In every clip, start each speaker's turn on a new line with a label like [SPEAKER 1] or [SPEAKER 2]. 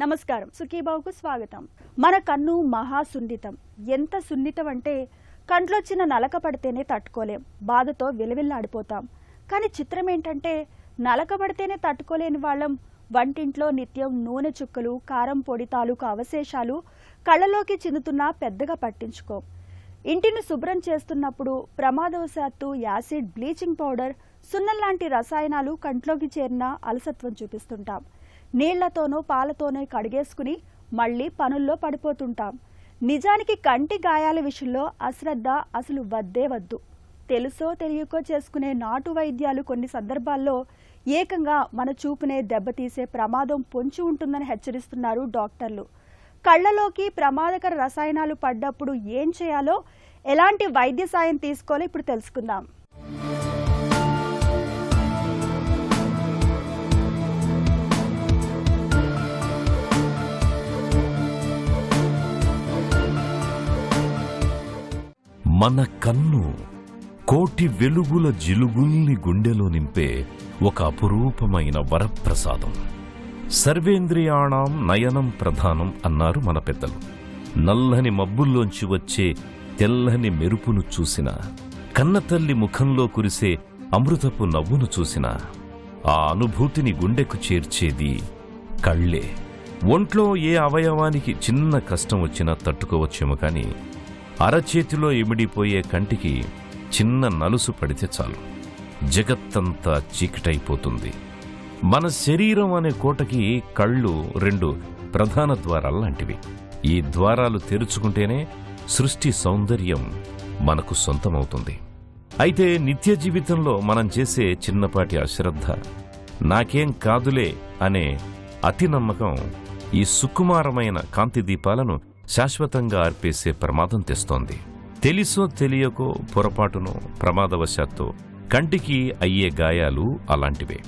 [SPEAKER 1] నమస్కారం, సుఖీబావుకు స్వాగతం. మన కన్ను మహా సున్నితం. ఎంత సున్నితం అంటే కంట్లో చిన్న నలక పడితేనే తట్టుకోలేం, బాధతో విలవిల్లాడిపోతాం. కానీ చిత్రం ఏంటంటే నలక పడితేనే తట్టుకోలేని వాళ్ళం వంటింట్లో నిత్యం నూనె చుక్కలు, కారం పొడి తాలూకు అవశేషాలు కళ్ళలోకి చిందుతున్నా పెద్దగా పట్టించుకోం. ఇంటిని శుభ్రం చేస్తున్నప్పుడు ప్రమాదవశాత్తు యాసిడ్, బ్లీచింగ్ పౌడర్, సున్నం లాంటి రసాయనాలు కంట్లోకి చేరిన అలసత్వం చూపిస్తుంటాం. నీళ్లతోనో పాలతోనో కడిగేసుకుని మళ్లీ పనుల్లో పడిపోతుంటాం. నిజానికి కంటి గాయాల విషయంలో అశ్రద్ధ అసలు వద్దే వద్దు. తెలుసో తెలియకో చేసుకునే నాటు వైద్యాలు కొన్ని సందర్భాల్లో ఏకంగా మన చూపునే దెబ్బతీసే ప్రమాదం పొంచి ఉంటుందని హెచ్చరిస్తున్నారు డాక్టర్లు. కళ్లలోకి ప్రమాదకర రసాయనాలు పడ్డప్పుడు ఏం చేయాలో, ఎలాంటి వైద్య సాయం తీసుకోవాలో ఇప్పుడు తెలుసుకుందాం.
[SPEAKER 2] మన కన్ను కోటి వెలుగుల జిలుగుల్ని గుండెలో నింపే ఒక అపురూపమైన వరప్రసాదం. సర్వేంద్రియాణం నయనం ప్రధానం అన్నారు మన పెద్దలు. నల్లని మబ్బుల్లోంచి వచ్చే తెల్లని మెరుపును చూసినా, కన్నతల్లి ముఖంలో కురిసే అమృతపు నవ్వును చూసినా ఆ అనుభూతిని గుండెకు చేర్చేది కళ్ళే. ఒంట్లో ఏ అవయవానికి చిన్న కష్టం వచ్చినా తట్టుకోవచ్చేమో కానీ అరచేతిలో ఇమిడిపోయే కంటికి చిన్న నలుసు పడితే చాలు, జగత్తంతా చీకటైపోతుంది. మన శరీరం అనే కోటకి కళ్ళు రెండు ప్రధాన ద్వారాల్లాంటివి. ఈ ద్వారాలు తెరుచుకుంటేనే సృష్టి సౌందర్యం మనకు సొంతమవుతుంది. అయితే నిత్య జీవితంలో మనం చేసే చిన్నపాటి అశ్రద్ధ, నాకేం కాదులే అనే అతి నమ్మకం ఈ సుకుమారమైన కాంతి దీపాలను శాశ్వతంగా ఆర్పేసే ప్రమాదం తెస్తోంది. తెలిసో తెలియకో పొరపాటునో ప్రమాదవశాత్తు కంటికి అయ్యే గాయాలు అలాంటివే.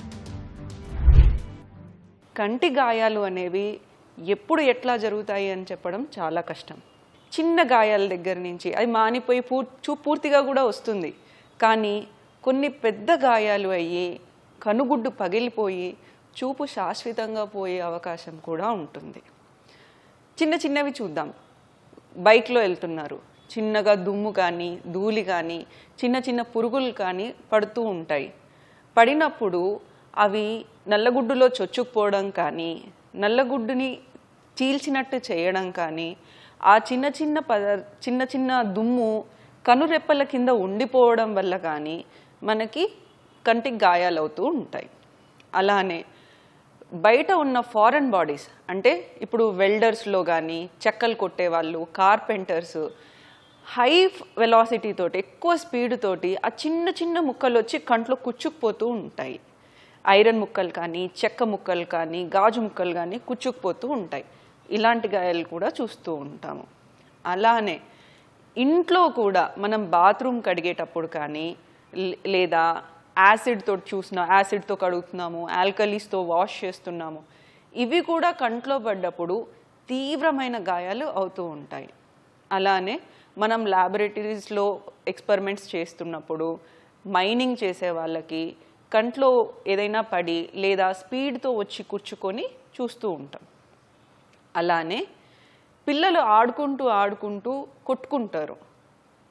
[SPEAKER 3] కంటి గాయాలు అనేవి ఎప్పుడు ఎట్లా జరుగుతాయి అని చెప్పడం చాలా కష్టం. చిన్న గాయాల దగ్గర నుంచి అది మానిపోయి పూర్తిగా కూడా వస్తుంది. కానీ కొన్ని పెద్ద గాయాలు అయ్యి కనుగుడ్డు పగిలిపోయి చూపు శాశ్వతంగా పోయే అవకాశం కూడా ఉంటుంది. చిన్న చిన్నవి చూద్దాం. బైక్లో వెళ్తున్నారు, చిన్నగా దుమ్ము కానీ ధూళి కానీ చిన్న చిన్న పురుగులు కానీ పడుతూ ఉంటాయి. పడినప్పుడు అవి నల్లగుడ్డులో చొచ్చుకుపోవడం కానీ, నల్లగుడ్డుని చీల్చినట్టు చేయడం కానీ, ఆ చిన్న చిన్న దుమ్ము కనురెప్పల కింద ఉండిపోవడం వల్ల కానీ మనకి కంటికి గాయాలవుతూ ఉంటాయి. అలానే బయట ఉన్న ఫారెన్ బాడీస్, అంటే ఇప్పుడు వెల్డర్స్లో కానీ, చెక్కలు కొట్టేవాళ్ళు, కార్పెంటర్స్ హై వెలాసిటీ తోటి, ఎక్కువ స్పీడ్ తోటి ఆ చిన్న చిన్న ముక్కలు వచ్చి కంట్లో కుచ్చుకుపోతూ ఉంటాయి. ఐరన్ ముక్కలు కానీ, చెక్క ముక్కలు కానీ, గాజు ముక్కలు కానీ కుచ్చుకుపోతూ ఉంటాయి. ఇలాంటి గాయాలు కూడా చూస్తూ ఉంటాము. అలానే ఇంట్లో కూడా మనం బాత్రూమ్ కడిగేటప్పుడు కానీ, లేదా యాసిడ్తో యాసిడ్తో కడుగుతున్నాము, ఆల్కలీస్తో వాష్ చేస్తున్నాము, ఇవి కూడా కంట్లో పడ్డప్పుడు తీవ్రమైన గాయాలు అవుతూ ఉంటాయి. అలానే మనం ల్యాబొరేటరీస్లో ఎక్స్పెరిమెంట్స్ చేస్తున్నప్పుడు, మైనింగ్ చేసే వాళ్ళకి కంట్లో ఏదైనా పడి లేదా స్పీడ్తో వచ్చి కూర్చుకొని చూస్తూ ఉంటాం. అలానే పిల్లలు ఆడుకుంటూ కొట్టుకుంటారు.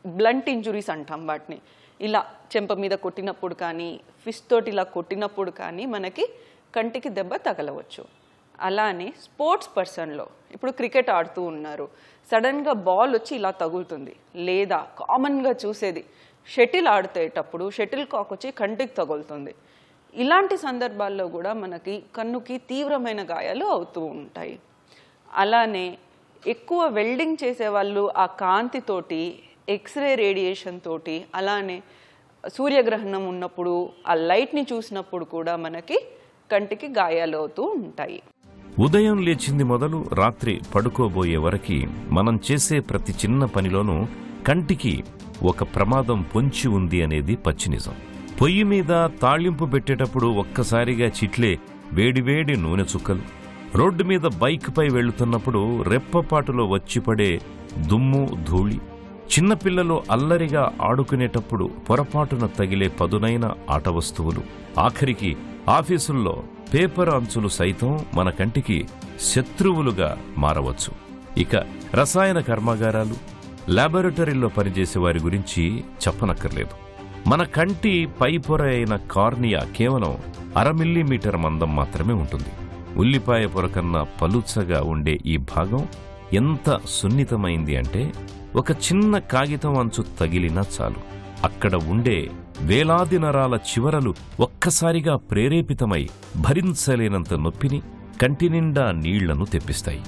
[SPEAKER 3] బ్లంట్ ఇంజురీస్ అంటాం వాటిని. ఇలా చెంప మీద కొట్టినప్పుడు కానీ, ఫిస్ట్ తోటి ఇలా కొట్టినప్పుడు కానీ మనకి కంటికి దెబ్బ తగలవచ్చు. అలానే స్పోర్ట్స్ పర్సన్లో ఇప్పుడు క్రికెట్ ఆడుతూ ఉన్నారు, సడన్గా బాల్ వచ్చి ఇలా తగులుతుంది. లేదా కామన్గా చూసేది షటిల్ ఆడుతేటప్పుడు షటిల్ కాక్ వచ్చి కంటికి తగులుతుంది. ఇలాంటి సందర్భాల్లో కూడా మనకి కన్నుకి తీవ్రమైన గాయాలు అవుతూ ఉంటాయి. అలానే ఎక్కువ వెల్డింగ్ చేసేవాళ్ళు ఆ కాంతితోటి, ఎక్స్రే రేడియేషన్ తోటి, అలానే సూర్యగ్రహణం ఉన్నప్పుడు ఆ లైట్ని చూసినప్పుడు కూడా మనకి కంటికి గాయాలు అవుతూ ఉంటాయి.
[SPEAKER 2] ఉదయం లేచింది మొదలు రాత్రి పడుకోబోయే వరకు మనం చేసే ప్రతి చిన్న పనిలోనూ కంటికి ఒక ప్రమాదం పొంచి ఉంది అనేది పచ్చి నిజం. పొయ్యి మీద తాళింపు పెట్టేటప్పుడు ఒక్కసారిగా చిట్లే వేడివేడి నూనె చుక్కలు, రోడ్డు మీద బైక్పై వెళుతున్నప్పుడు రెప్పపాటులో వచ్చిపడే దుమ్ము ధూళి, చిన్నపిల్లలు అల్లరిగా ఆడుకునేటప్పుడు పొరపాటున తగిలే పదునైన ఆట వస్తువులు, ఆఖరికి ఆఫీసుల్లో పేపర్ అంచులు సైతం మన కంటికి శత్రువులుగా మారవచ్చు. ఇక రసాయన కర్మాగారాలు, ల్యాబొరేటరీల్లో పనిచేసే వారి గురించి చెప్పనక్కర్లేదు. మన కంటి పై పొర అయిన కార్నియా కేవలం 0.5 మిల్లీమీటర్ మందం మాత్రమే ఉంటుంది. ఉల్లిపాయ పొర కన్నా పలుచగా ఉండే ఈ భాగం ఎంత సున్నితమైంది అంటే ఒక చిన్న కాగితం అంచు తగిలినా చాలు, అక్కడ ఉండే వేలాది నరాల చివరలు ఒక్కసారిగా ప్రేరేపితమై భరించలేనంత నొప్పిని, కంటి నిండా నీళ్లను తెప్పిస్తాయి.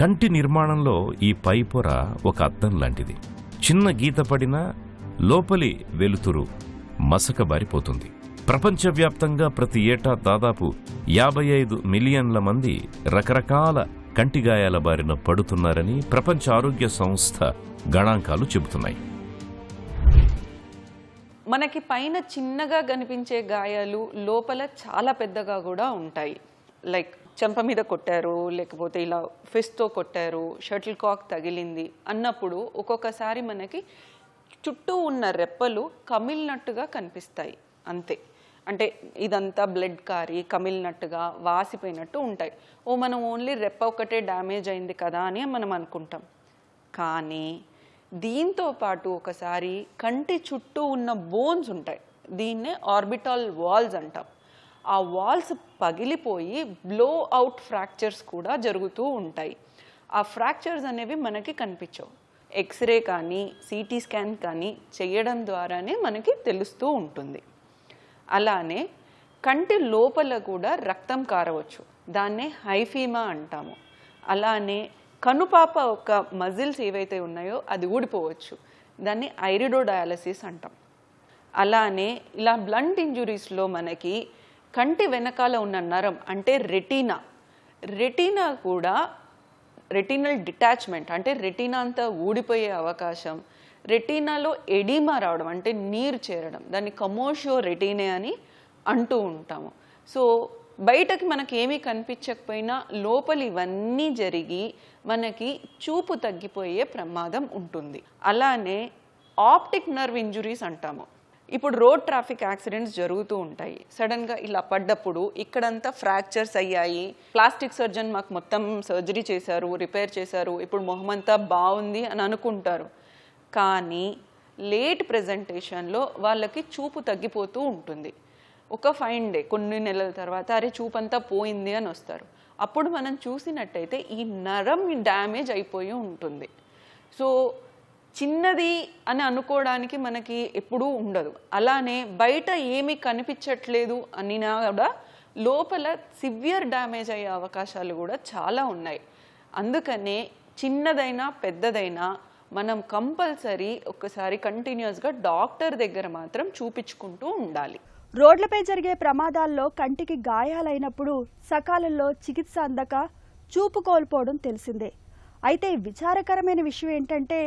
[SPEAKER 2] కంటి నిర్మాణంలో ఈ పై పొర ఒక అద్దం లాంటిది. చిన్న గీత పడినా లోపలి వెలుతురు మసకబారిపోతుంది. ప్రపంచవ్యాప్తంగా ప్రతి ఏటా దాదాపు 55 మిలియన్ల మంది రకరకాల కంటిగాయాల బారిన పడుతున్నారని ప్రపంచ ఆరోగ్య సంస్థ గణాంకాలు చెబుతున్నాయి.
[SPEAKER 3] మనకి పైన చిన్నగా కనిపించే గాయాలు లోపల చాలా పెద్దగా కూడా ఉంటాయి. లైక్ చెంప మీద కొట్టారు, లేకపోతే ఇలా ఫిస్ట్తో కొట్టారు, షటిల్ కాక్ తగిలింది అన్నప్పుడు ఒక్కొక్కసారి మనకి చుట్టూ ఉన్న రెప్పలు కమిలినట్టుగా కనిపిస్తాయి. అంతే, అంటే ఇదంతా బ్లడ్ కారి కమిలినట్టుగా వాసిపోయినట్టు ఉంటాయి. మనం ఓన్లీ రెప్ప ఒకటే డ్యామేజ్ అయింది కదా అని మనం అనుకుంటాం. కానీ దీంతో పాటు ఒకసారి కంటి చుట్టూ ఉన్న బోన్స్ ఉంటాయి, దీన్నే ఆర్బిటల్ వాల్స్ అంటాం. ఆ వాల్స్ పగిలిపోయి బ్లో అవుట్ ఫ్రాక్చర్స్ కూడా జరుగుతూ ఉంటాయి. ఆ ఫ్రాక్చర్స్ అనేవి మనకి కనిపించవు. ఎక్స్రే కానీ సిటీ స్కాన్ కానీ చేయడం ద్వారానే మనకి తెలుస్తూ ఉంటుంది. అలానే కంటి లోపల కూడా రక్తం కారవచ్చు, దాన్నే హైఫీమా అంటాము. అలానే కనుపాప ఒక మజిల్స్ ఏవైతే ఉన్నాయో అది ఊడిపోవచ్చు, దాన్ని ఐరిడోడయాలసిస్ అంటాం. అలానే ఇలా బ్లంట్ ఇంజురీస్లో మనకి కంటి వెనకాల ఉన్న నరం అంటే రెటీనా కూడా రెటినల్ డిటాచ్మెంట్ అంటే రెటీనా అంతా ఊడిపోయే అవకాశం, రెటీనాలో ఎడిమా రావడం అంటే నీరు చేరడం, దాన్ని కమోషియో రెటీనే అని అంటూ ఉంటాము. సో బయటకి మనకి ఏమీ కనిపించకపోయినా లోపల ఇవన్నీ జరిగి మనకి చూపు తగ్గిపోయే ప్రమాదం ఉంటుంది. అలానే ఆప్టిక్ నర్వ్ ఇంజురీస్ అంటాము. ఇప్పుడు రోడ్ ట్రాఫిక్ యాక్సిడెంట్స్ జరుగుతూ ఉంటాయి. సడన్గా ఇలా పడ్డప్పుడు ఇక్కడంతా ఫ్రాక్చర్స్ అయ్యాయి, ప్లాస్టిక్ సర్జన్ మాకు మొత్తం సర్జరీ చేశారు, రిపేర్ చేశారు, ఇప్పుడు మొహమంతా బాగుంది అని అనుకుంటారు. కానీ లేట్ ప్రెజెంటేషన్లో వాళ్ళకి చూపు తగ్గిపోతూ ఉంటుంది. ఒక ఫైన్ డే కొన్ని నెలల తర్వాత అరే చూపంతా పోయింది అని వస్తారు. అప్పుడు మనం చూసినట్టయితే ఈ నరం డ్యామేజ్ అయిపోయి ఉంటుంది. సో చిన్నది అని అనుకోవడానికి మనకి ఎప్పుడూ ఉండదు. అలానే బయట ఏమీ కనిపించట్లేదు అనినా కూడా లోపల సివియర్ డ్యామేజ్ అయ్యే అవకాశాలు కూడా చాలా ఉన్నాయి. అందుకనే చిన్నదైనా పెద్దదైనా మనం కంపల్సరీ ఒకసారి కంటిన్యూస్గా డాక్టర్ దగ్గర మాత్రం చూపించుకుంటూ ఉండాలి.
[SPEAKER 1] రోడ్లపై జరిగే ప్రమాదాల్లో కంటికి గాయాలైనప్పుడు సకాలంలో చికిత్స అందక చూపు కోల్పోవడం తెలిసిందే. అయితే విచారకరమైన విషయం ఏంటంటే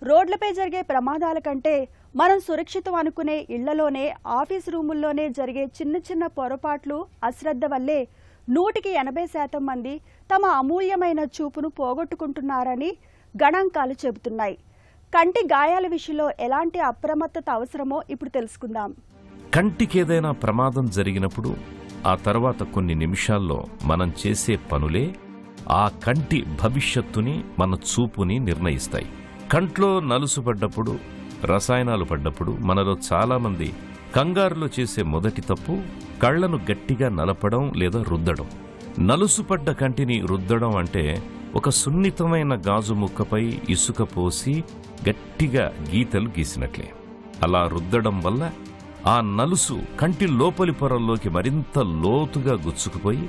[SPEAKER 1] రోడ్లపై జరిగే ప్రమాదాల కంటే మనం సురక్షితం అనుకునే ఇళ్లలోనే, ఆఫీస్ రూముల్లోనే జరిగే చిన్న చిన్న పొరపాట్లు, అశ్రద్ధ వల్లే 180% మంది తమ అమూల్యమైన చూపును పోగొట్టుకుంటున్నారని గణాంకాలు చెబుతున్నాయి. కంటి గాయాల విషయంలో ఎలాంటి అప్రమత్తత అవసరమో ఇప్పుడు తెలుసుకుందాం.
[SPEAKER 2] కంటికేదైనా ప్రమాదం జరిగినప్పుడు ఆ తర్వాత కొన్ని నిమిషాల్లో మనం చేసే పనులే ఆ కంటి భవిష్యత్తుని, మన చూపుని నిర్ణయిస్తాయి. కంట్లో నలుసు పడ్డప్పుడు, రసాయనాలు పడ్డప్పుడు మనలో చాలామంది కంగారులో చేసే మొదటి తప్పు కళ్లను గట్టిగా నలపడం లేదా రుద్దడం. నలుసుపడ్డ కంటిని రుద్దడం అంటే ఒక సున్నితమైన గాజు ముక్కపై ఇసుక పోసి గట్టిగా గీతలు గీసినట్లే. అలా రుద్దడం వల్ల ఆ నలుసు కంటి లోపలి పొరల్లోకి మరింత లోతుగా గుచ్చుకుపోయి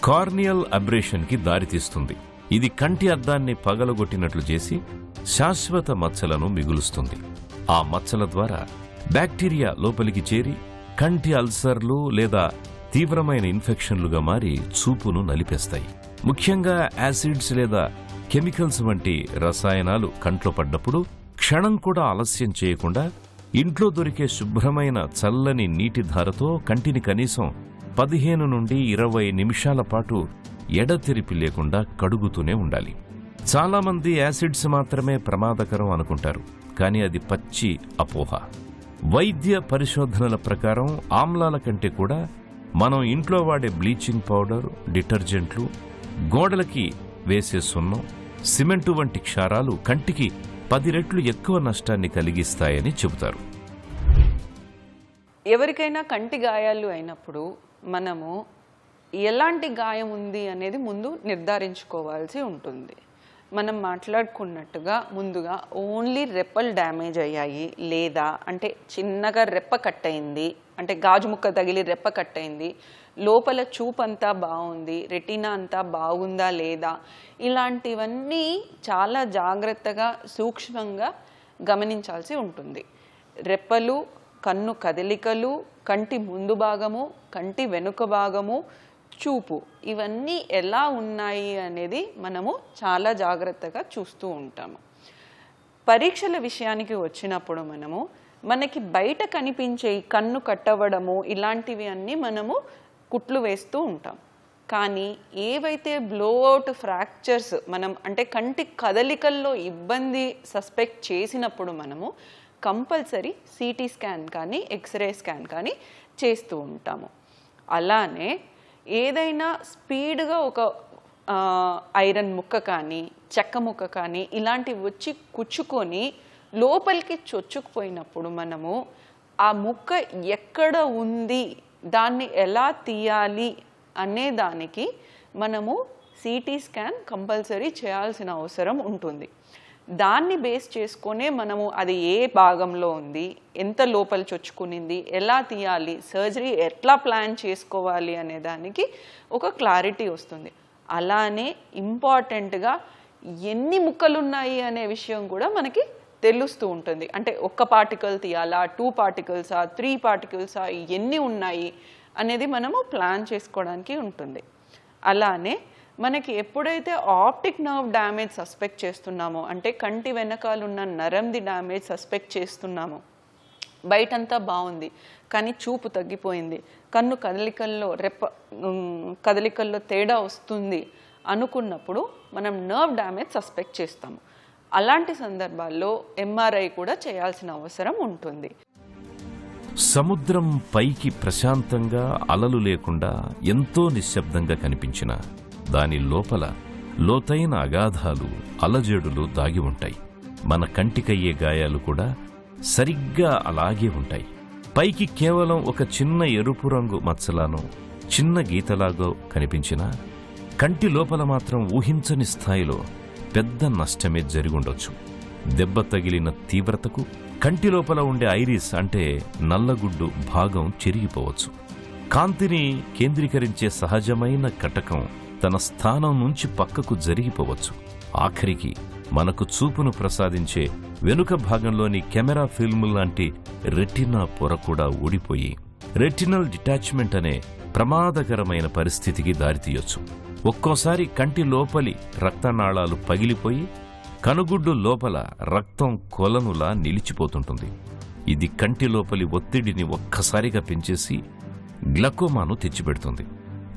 [SPEAKER 2] కార్నియల్ అబ్రేషన్కి దారితీస్తుంది. ఇది కంటి అద్దాన్ని పగలగొట్టినట్లు చేసి శాశ్వత మచ్చలను మిగులుస్తుంది. ఆ మచ్చల ద్వారా బ్యాక్టీరియా లోపలికి చేరి కంటి అల్సర్లు లేదా తీవ్రమైన ఇన్ఫెక్షన్లుగా మారి చూపును నలిపేస్తాయి. ముఖ్యంగా యాసిడ్స్ లేదా కెమికల్స్ వంటి రసాయనాలు కంట్లో పడ్డప్పుడు క్షణం కూడా ఆలస్యం చేయకుండా ఇంట్లో దొరికే శుభ్రమైన చల్లని నీటి ధారతో కంటిని కనీసం 15 నుండి 20 నిమిషాల పాటు ఎడతెరిపి లేకుండా కడుగుతూనే ఉండాలి. చాలామంది యాసిడ్స్ మాత్రమే ప్రమాదకరం అనుకుంటారు, కానీ అది పచ్చి అపోహ. వైద్య పరిశోధనల ప్రకారం ఆమ్లాల కంటే కూడా మనం ఇంట్లో వాడే బ్లీచింగ్ పౌడర్, డిటర్జెంట్లు, గోడలకి వేసే సున్నం, సిమెంటు వంటి క్షారాలు కంటికి 10 రెట్లు ఎక్కువ నష్టాన్ని కలిగిస్తాయని చెబుతారు.
[SPEAKER 3] ఎవరికైనా కంటి గాయాలు అయినప్పుడు మనము ఎలాంటి గాయం ఉంది అనేది ముందు నిర్ధారించుకోవాల్సి ఉంటుంది. మనం మాట్లాడుకున్నట్టుగా ముందుగా ఓన్లీ రెప్పలు డ్యామేజ్ అయ్యాయి, లేదా అంటే చిన్నగా రెప్ప కట్ అయింది, అంటే గాజు ముక్క తగిలి రెప్ప కట్ అయింది, లోపల చూపు అంతా బాగుంది, రెటీనా అంతా బాగుందా లేదా, ఇలాంటివన్నీ చాలా జాగ్రత్తగా సూక్ష్మంగా గమనించాల్సి ఉంటుంది. రెప్పలు, కన్ను కదలికలు, కంటి ముందు భాగము, కంటి వెనుక భాగము, చూపు, ఇవన్నీ ఎలా ఉన్నాయి అనేది మనము చాలా జాగ్రత్తగా చూస్తూ ఉంటాము. పరీక్షల విషయానికి వచ్చినప్పుడు మనకి బయట కనిపించే కన్ను కట్టవడము ఇలాంటివి అన్నీ మనము కుట్లు వేస్తూ ఉంటాం. కానీ ఏవైతే బ్లోఅవుట్ ఫ్రాక్చర్స్ అంటే కంటి కదలికల్లో ఇబ్బంది సస్పెక్ట్ చేసినప్పుడు మనము కంపల్సరీ సిటీ స్కాన్ కానీ ఎక్స్రే స్కాన్ కానీ చేస్తూ ఉంటాము. అలానే ఏదైనా స్పీడ్గా ఒక ఐరన్ ముక్క కానీ చెక్క ముక్క కానీ ఇలాంటివి వచ్చి కుచ్చుకొని లోపలికి చొచ్చుకుపోయినప్పుడు మనము ఆ ముక్క ఎక్కడ ఉంది, దాన్ని ఎలా తీయాలి అనే దానికి మనము సిటీ స్కాన్ కంపల్సరీ చేయాల్సిన అవసరం ఉంటుంది. దాన్ని బేస్ చేసుకొనే మనము అది ఏ భాగంలో ఉంది, ఎంత లోపల చొచ్చుకునింది, ఎలా తీయాలి, సర్జరీ ఎట్లా ప్లాన్ చేసుకోవాలి అనే దానికి ఒక క్లారిటీ వస్తుంది. అలానే ఇంపార్టెంట్గా ఎన్ని ముక్కలు ఉన్నాయి అనే విషయం కూడా మనకి తెలుస్తూ ఉంటుంది. అంటే ఒక్క పార్టికల్ తీయాలా, 2 పార్టికల్సా, 3 పార్టికల్సా, ఎన్ని ఉన్నాయి అనేది మనము ప్లాన్ చేసుకోవడానికి ఉంటుంది. అలానే మనకి ఎప్పుడైతే ఆప్టిక్ నర్వ్ డ్యామేజ్ సస్పెక్ట్ చేస్తున్నామో, అంటే కంటి వెనకాలన్న నరంది డ్యామేజ్ సస్పెక్ట్ చేస్తున్నామో, బయటంతా బాగుంది కానీ చూపు తగ్గిపోయింది, కన్ను కదలికల్లో తేడా వస్తుంది అనుకున్నప్పుడు మనం నర్వ్ డ్యామేజ్ సస్పెక్ట్ చేస్తాము. అలాంటి సందర్భాల్లో ఎంఆర్ఐ కూడా చేయాల్సిన అవసరం ఉంటుంది.
[SPEAKER 2] సముద్రం పైకి ప్రశాంతంగా అలలు లేకుండా ఎంతో నిశ్శబ్దంగా కనిపించిన దాని లోపల లోతైన అగాధాలు, అలజడులు దాగి ఉంటాయి. మన కంటికయ్యే గాయాలు కూడా సరిగ్గా అలాగే ఉంటాయి. పైకి కేవలం ఒక చిన్న ఎరుపు రంగు మచ్చలానో చిన్న గీతలాగో కనిపించినా కంటి లోపల మాత్రం ఊహించని స్థాయిలో పెద్ద నష్టమే జరిగుండొచ్చు. దెబ్బ తగిలిన తీవ్రతకు కంటి లోపల ఉండే ఐరిస్ అంటే నల్లగుడ్డు భాగం చెరిగిపోవచ్చు. కాంతిని కేంద్రీకరించే సహజమైన కటకం తన స్థానం నుంచి పక్కకు జరిగిపోవచ్చు. ఆఖరికి మనకు చూపును ప్రసాదించే వెనుక భాగంలోని కెమెరా ఫిల్మ్ లాంటి రెటినా పొర కూడా ఊడిపోయి రెటినల్ డిటాచ్మెంట్ అనే ప్రమాదకరమైన పరిస్థితికి దారితీయొచ్చు. ఒక్కోసారి కంటి లోపలి రక్తనాళాలు పగిలిపోయి కనుగుడ్డు లోపల రక్తం కొలనులా నిలిచిపోతుంటుంది. ఇది కంటి లోపలి ఒత్తిడిని ఒక్కసారిగా పెంచేసి గ్లకోమాను తెచ్చిపెడుతుంది.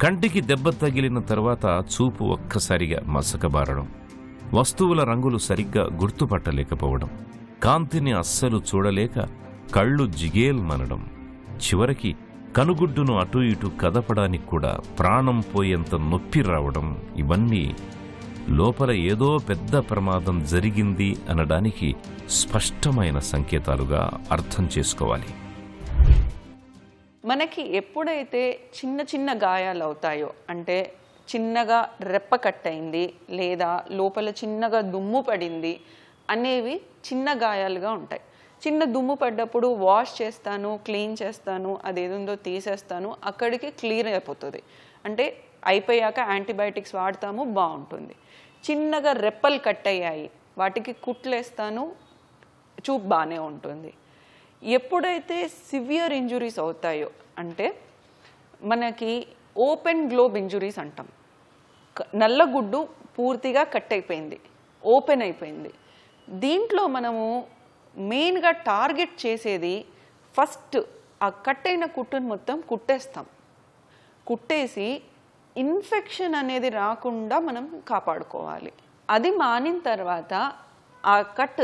[SPEAKER 2] కంటికి దెబ్బ తగిలిన తర్వాత చూపు ఒక్కసారిగా మసకబారడం, వస్తువుల రంగులు సరిగ్గా గుర్తుపట్టలేకపోవడం, కాంతిని అస్సలు చూడలేక కళ్ళు జిగేల్మనడం, చివరికి కనుగుడ్డును అటూ ఇటూ కదపడానికి కూడా ప్రాణం పోయేంత నొప్పి రావడం, ఇవన్నీ లోపల ఏదో పెద్ద ప్రమాదం జరిగింది అనడానికి స్పష్టమైన సంకేతాలుగా అర్థం చేసుకోవాలి.
[SPEAKER 3] మనకి ఎప్పుడైతే చిన్న చిన్న గాయాలు అవుతాయో, అంటే చిన్నగా రెప్ప కట్టయింది లేదా లోపల చిన్నగా దుమ్ము పడింది అనేవి చిన్న గాయాలుగా ఉంటాయి. చిన్న దుమ్ము పడ్డప్పుడు వాష్ చేస్తాను, క్లీన్ చేస్తాను, అదేదో తీసేస్తాను, అక్కడికి క్లియర్ అయిపోతుంది. అంటే అయిపోయాక యాంటీబయాటిక్స్ వాడతాము, బాగుంటుంది. చిన్నగా రెప్పలు కట్ అయ్యాయి, వాటికి కుట్లేస్తాను, చూపు బాగానే ఉంటుంది. ఎప్పుడైతే సివియర్ ఇంజురీస్ అవుతాయో, అంటే మనకి ఓపెన్ గ్లోబ్ ఇంజురీస్ అంటాం, నల్లగుడ్డు పూర్తిగా కట్ అయిపోయింది, ఓపెన్ అయిపోయింది. దీంట్లో మనము మెయిన్గా టార్గెట్ చేసేది ఫస్ట్ ఆ కట్ అయిన కుట్టును మొత్తం కుట్టేస్తాం. కుట్టేసి ఇన్ఫెక్షన్ అనేది రాకుండా మనం కాపాడుకోవాలి. అది మానిన తర్వాత ఆ కట్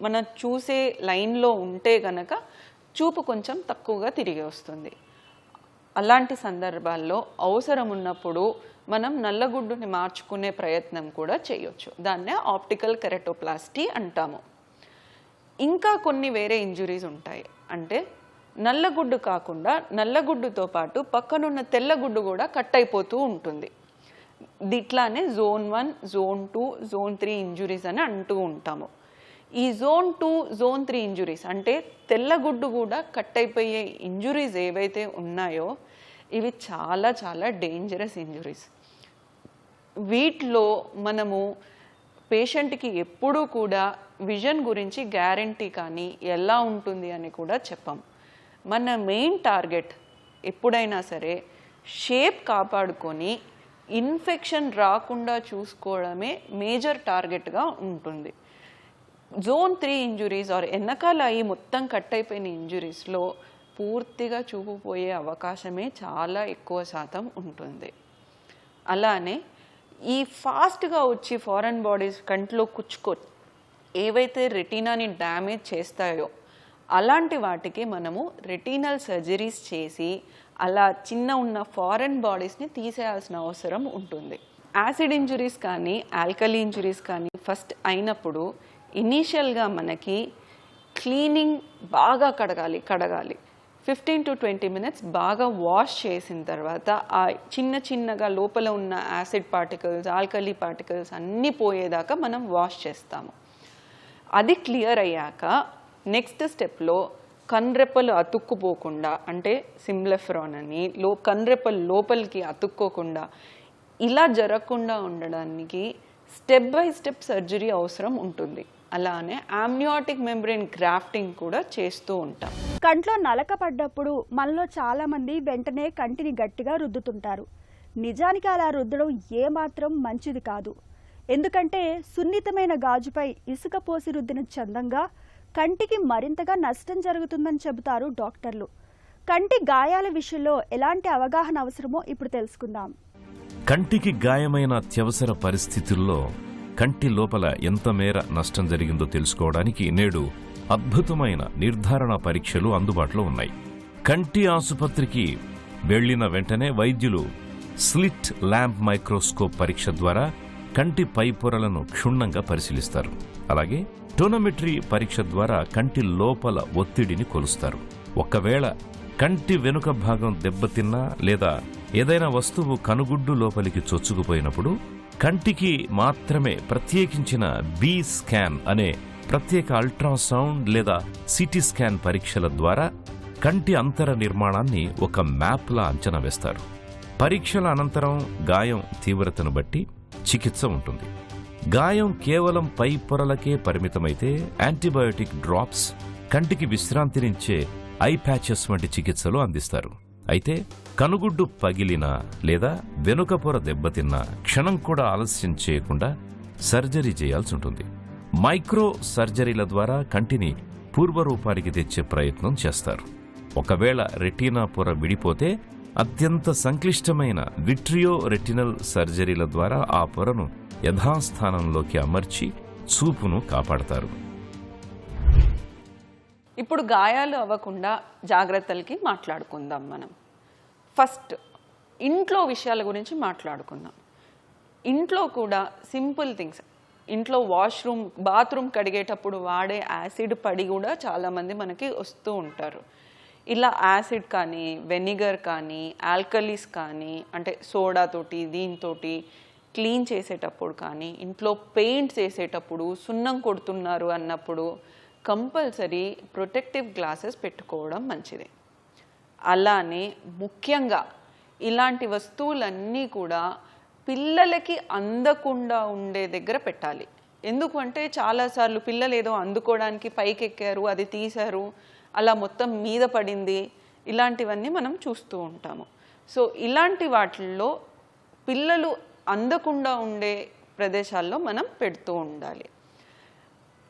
[SPEAKER 3] మనం చూసే లైన్లో ఉంటే గనక చూపు కొంచెం తక్కువగా తిరిగి వస్తుంది. అలాంటి సందర్భాల్లో అవసరం ఉన్నప్పుడు మనం నల్లగుడ్డుని మార్చుకునే ప్రయత్నం కూడా చేయొచ్చు. దాన్నే ఆప్టికల్ కెరటోప్లాస్టీ అంటాము. ఇంకా కొన్ని వేరే ఇంజురీస్ ఉంటాయి. అంటే నల్లగుడ్డు కాకుండా నల్లగుడ్డుతో పాటు పక్కనున్న తెల్లగుడ్డు కూడా కట్ అయిపోతూ ఉంటుంది. ఇట్లానే జోన్ 1, జోన్ 2, జోన్ 3 ఇంజురీస్ అని అంటూ ఉంటాము. ఈ జోన్ 2, జోన్ 3 ఇంజురీస్ అంటే తెల్లగుడ్డు కూడా కట్ అయిపోయే ఇంజురీస్ ఏవైతే ఉన్నాయో ఇవి చాలా చాలా డేంజరస్ ఇంజురీస్. వీటిలో మనము పేషెంట్కి ఎప్పుడూ కూడా విజన్ గురించి గ్యారంటీ కానీ ఎలా ఉంటుంది అని కూడా చెప్పాం. మన మెయిన్ టార్గెట్ ఎప్పుడైనా సరే షేప్ కాపాడుకొని ఇన్ఫెక్షన్ రాకుండా చూసుకోవడమే మేజర్ టార్గెట్గా ఉంటుంది. జోన్ 3 ఇంజురీస్ ఆర్ వెనకాల ఈ మొత్తం కట్ అయిపోయిన ఇంజురీస్లో పూర్తిగా చూపుపోయే అవకాశమే చాలా ఎక్కువ శాతం ఉంటుంది. అలానే ఈ ఫాస్ట్గా వచ్చి ఫారెన్ బాడీస్ కంట్లో ఏవైతే రెటీనాని డ్యామేజ్ చేస్తాయో అలాంటి వాటికి మనము రెటీనల్ సర్జరీస్ చేసి అలా చిన్న ఉన్న ఫారెన్ బాడీస్ని తీసేయాల్సిన అవసరం ఉంటుంది. యాసిడ్ ఇంజురీస్ కానీ ఆల్కలీ ఇంజురీస్ కానీ ఫస్ట్ అయినప్పుడు ఇనీషియల్గా మనకి క్లీనింగ్ బాగా కడగాలి 15 to 20 minutes బాగా వాష్ చేసిన తర్వాత ఆ చిన్నగా లోపల ఉన్న యాసిడ్ పార్టికల్స్ ఆల్కలీ పార్టికల్స్ అన్నీ పోయేదాకా మనం వాష్ చేస్తాము. అది క్లియర్ అయ్యాక నెక్స్ట్ స్టెప్లో కన్రెప్పలు అతుక్కుపోకుండా అంటే సిమ్లెఫ్రాన్ అని కన్రెప్పలు లోపలికి అతుక్కోకుండా ఇలా జరగకుండా ఉండడానికి స్టెప్ బై స్టెప్ సర్జరీ అవసరం ఉంటుంది. అలానే ఆమ్నియాటిక్ మెంబ్రెయిన్ గ్రాఫ్టింగ్ కూడా చేస్తూ ఉంటాం.
[SPEAKER 1] కంట్లో నలక పడ్డప్పుడు మనలో చాలా మంది వెంటనే కంటిని గట్టిగా రుద్దుతుంటారు. నిజానికి అలా రుద్దడం ఏమాత్రం మంచిది కాదు. ఎందుకంటే సున్నితమైన గాజుపై ఇసుక పోసి రుద్దిన చందంగా కంటికి మరింతగా నష్టం జరుగుతుందని చెబుతారు డాక్టర్లు. కంటి గాయాల విషయంలో ఎలాంటి అవగాహన అవసరమో ఇప్పుడు తెలుసుకుందాం.
[SPEAKER 2] కంటికి గాయమైన అత్యవసర పరిస్థితుల్లో కంటి లోపల ఎంత మేర నష్టం జరిగిందో తెలుసుకోవడానికి నేడు అద్భుతమైన నిర్ధారణ పరీక్షలు అందుబాటులో ఉన్నాయి. కంటి ఆసుపత్రికి వెళ్లిన వెంటనే వైద్యులు స్లిట్ ల్యాంప్ మైక్రోస్కోప్ పరీక్ష ద్వారా కంటి పై పొరలను క్షుణ్ణంగా పరిశీలిస్తారు. అలాగే టోనోమెట్రీ పరీక్ష ద్వారా కంటి లోపల ఒత్తిడిని కొలుస్తారు. ఒకవేళ కంటి వెనుక భాగం దెబ్బతిన్నా లేదా ఏదైనా వస్తువు కనుగుడ్డు లోపలికి చొచ్చుకుపోయినప్పుడు కంటికి మాత్రమే ప్రత్యేకించిన బి స్కాన్ అనే ప్రత్యేక అల్ట్రాసౌండ్ లేదా సిటీ స్కాన్ పరీక్షల ద్వారా కంటి అంతర నిర్మాణాన్ని ఒక మ్యాప్లా అంచనా వేస్తారు. పరీక్షల అనంతరం గాయం తీవ్రతను బట్టి చికిత్స ఉంటుంది. గాయం కేవలం పై పొరలకే పరిమితమైతే యాంటీబయోటిక్ డ్రాప్స్, కంటికి విశ్రాంతినిచ్చే ఐ ప్యాచెస్ వంటి చికిత్సలు అందిస్తారు. అయితే కనుగుడ్డు పగిలినా లేదా వెనుక పొర దెబ్బతిన్నా క్షణం కూడా ఆలస్యం చేయకుండా సర్జరీ చేయాల్సి ఉంటుంది. మైక్రో సర్జరీల ద్వారా కంటిని పూర్వరూపానికి తెచ్చే ప్రయత్నం చేస్తారు. ఒకవేళ రెటీనా పొర విడిపోతే అత్యంత సంక్లిష్టమైన విట్రియో రెటినల్ సర్జరీల ద్వారా ఆ పొరను యథాస్థానంలోకి అమర్చి చూపును కాపాడతారు.
[SPEAKER 3] ఇప్పుడు గాయాలు అవ్వకుండా జాగ్రత్తలకి మాట్లాడుకుందాం. మనం ఫస్ట్ ఇంట్లో విషయాల గురించి మాట్లాడుకుందాం. ఇంట్లో కూడా సింపుల్ థింగ్స్, ఇంట్లో బాత్రూమ్ కడిగేటప్పుడు వాడే యాసిడ్ పడి కూడా చాలామంది మనకి వస్తూ ఉంటారు. ఇలా యాసిడ్ కానీ వెనిగర్ కానీ ఆల్కలీస్ కానీ అంటే సోడాతోటి దీంతోటి క్లీన్ చేసేటప్పుడు కానీ ఇంట్లో పెయింట్ చేసేటప్పుడు సున్నం కొడుతున్నారు అన్నప్పుడు కంపల్సరీ ప్రొటెక్టివ్ గ్లాసెస్ పెట్టుకోవడం మంచిది. అలానే ముఖ్యంగా ఇలాంటి వస్తువులన్నీ కూడా పిల్లలకి అందకుండా ఉండే దగ్గర పెట్టాలి. ఎందుకంటే చాలాసార్లు పిల్లలు ఏదో అందుకోవడానికి పైకి ఎక్కారు, అది తీశారు, అలా మొత్తం మీద పడింది, ఇలాంటివన్నీ మనం చూస్తూ ఉంటాము. సో ఇలాంటి వాటిల్లో పిల్లలు అందకుండా ఉండే ప్రదేశాల్లో మనం పెడుతూ ఉండాలి.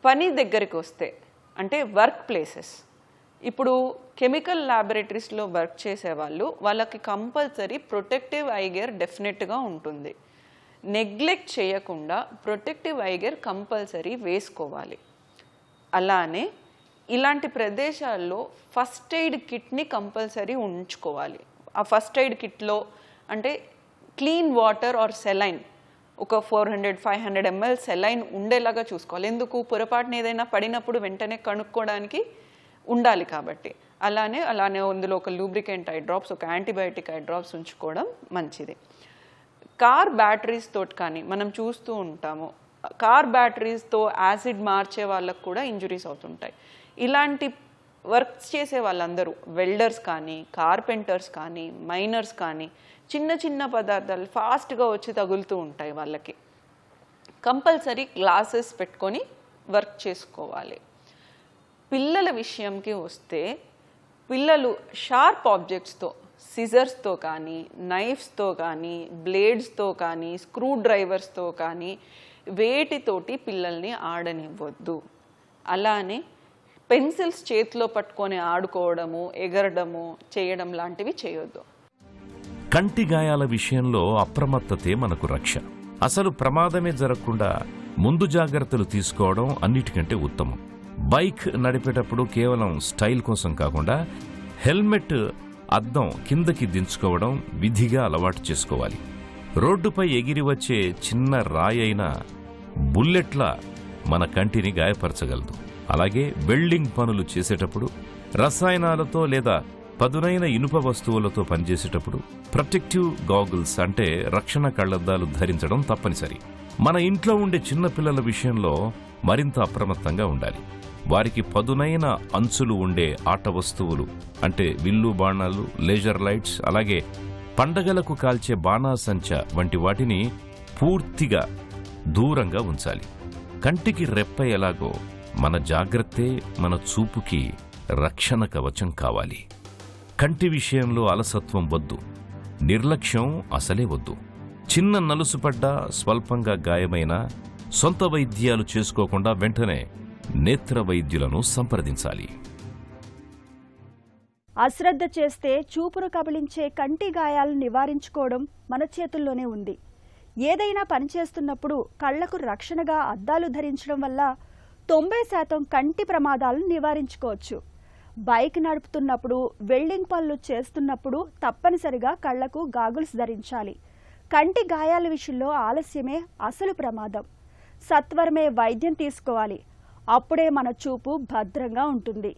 [SPEAKER 3] పని దగ్గరికి వస్తే అంటే వర్క్ ప్లేసెస్, ఇప్పుడు కెమికల్ ల్యాబొరేటరీస్లో వర్క్ చేసేవాళ్ళు వాళ్ళకి కంపల్సరీ ప్రొటెక్టివ్ ఐ గేర్ డెఫినెట్గా ఉంటుంది. నెగ్లెక్ట్ చేయకుండా ప్రొటెక్టివ్ ఐ గేర్ కంపల్సరీ వేసుకోవాలి. అలానే ఇలాంటి ప్రదేశాల్లో ఫస్ట్ ఎయిడ్ కిట్ని కంపల్సరీ ఉంచుకోవాలి. ఆ ఫస్ట్ ఎయిడ్ కిట్లో అంటే క్లీన్ వాటర్ ఆర్ సెలైన్ ఒక 400-500 ml సెలైన్ ఉండేలాగా చూసుకోవాలి. ఎందుకు పొరపాటున ఏదైనా పడినప్పుడు వెంటనే కనుక్కోవడానికి ఉండాలి కాబట్టి. అలానే అందులో ఒక లూబ్రికెంట్ ఐ డ్రాప్స్, ఒక యాంటీబయాటిక్ ఐ డ్రాప్స్ ఉంచుకోవడం మంచిది. కార్ బ్యాటరీస్ తోటి కానీ మనం చూస్తూ ఉంటాము, కార్ బ్యాటరీస్తో యాసిడ్ మార్చే వాళ్ళకు కూడా ఇంజురీస్ అవుతుంటాయి. ఇలాంటి వర్క్స్ చేసే వాళ్ళందరూ వెల్డర్స్ కానీ, కార్పెంటర్స్ కానీ, మైనర్స్ కానీ, చిన్న చిన్న పదార్థాలు ఫాస్ట్గా వచ్చి తగులుతూ ఉంటాయి వాళ్ళకి. కంపల్సరీ గ్లాసెస్ పెట్టుకొని వర్క్ చేసుకోవాలి. పిల్లల విషయంకి వస్తే పిల్లలు షార్ప్ ఆబ్జెక్ట్స్తో, సిజర్స్తో కానీ, నైఫ్స్తో కానీ, బ్లేడ్స్తో కానీ, స్క్రూ డ్రైవర్స్తో కానీ వేటితోటి పిల్లల్ని ఆడనివ్వద్దు. అలానే పెన్సిల్స్ చేతిలో పట్టుకొని ఆడుకోవడము, ఎగరడము చేయడం లాంటివి చేయొద్దు.
[SPEAKER 2] కంటి గాయాల విషయంలో అప్రమత్తతే మనకు రక్ష. అసలు ప్రమాదమే జరగకుండా ముందు జాగ్రత్తలు తీసుకోవడం అన్నిటికంటే ఉత్తమం. బైక్ నడిపేటప్పుడు కేవలం స్టైల్ కోసం కాకుండా హెల్మెట్ అద్దం కిందకి దించుకోవడం విధిగా అలవాటు చేసుకోవాలి. రోడ్డుపై ఎగిరి వచ్చే చిన్న రాయి అయినా బుల్లెట్లా మన కంటిని గాయపరచగలదు. అలాగే వెల్డింగ్ పనులు చేసేటప్పుడు, రసాయనాలతో లేదా పదునైన ఇనుప వస్తువులతో పనిచేసేటప్పుడు ప్రొటెక్టివ్ గాగుల్స్ అంటే రక్షణ కళ్లద్దాలు ధరించడం తప్పనిసరి. మన ఇంట్లో ఉండే చిన్నపిల్లల విషయంలో మరింత అప్రమత్తంగా ఉండాలి. వారికి పదునైన అంచులు ఉండే ఆట వస్తువులు అంటే విల్లు బాణాలు, లేజర్ లైట్స్, అలాగే పండగలకు కాల్చే బాణాసంచ వంటి వాటిని పూర్తిగా దూరంగా ఉంచాలి. కంటికి రెప్ప ఎలాగో మన జాగ్రత్తే మన చూపుకి రక్షణ కవచం కావాలి. కంటి విషయంలో అలసత్వం వద్దు, నిర్లక్ష్యం అసలే వద్దు. చిన్న నలుసుపడ్డా, స్వల్పంగా గాయమైనా సొంత వైద్యాలు చేసుకోకుండా వెంటనే నేత్ర వైద్యులను సంప్రదించాలి.
[SPEAKER 1] అశ్రద్ధ చేస్తే చూపును కబళించే కంటి గాయాలను నివారించుకోవడం మన చేతుల్లోనే ఉంది. ఏదైనా పనిచేస్తున్నప్పుడు కళ్లకు రక్షణగా అద్దాలు ధరించడం వల్ల 90% కంటి ప్రమాదాలను నివారించుకోవచ్చు. బైక్ నడుపుతున్నప్పుడు, వెల్డింగ్ పనులు చేస్తున్నప్పుడు తప్పనిసరిగా కళ్లకు గాగుల్స్ ధరించాలి. కంటి గాయాల విషయంలో ఆలస్యమే అసలు ప్రమాదం. సత్వరమే వైద్యం తీసుకోవాలి. అప్పుడే మన చూపు భద్రంగా ఉంటుంది.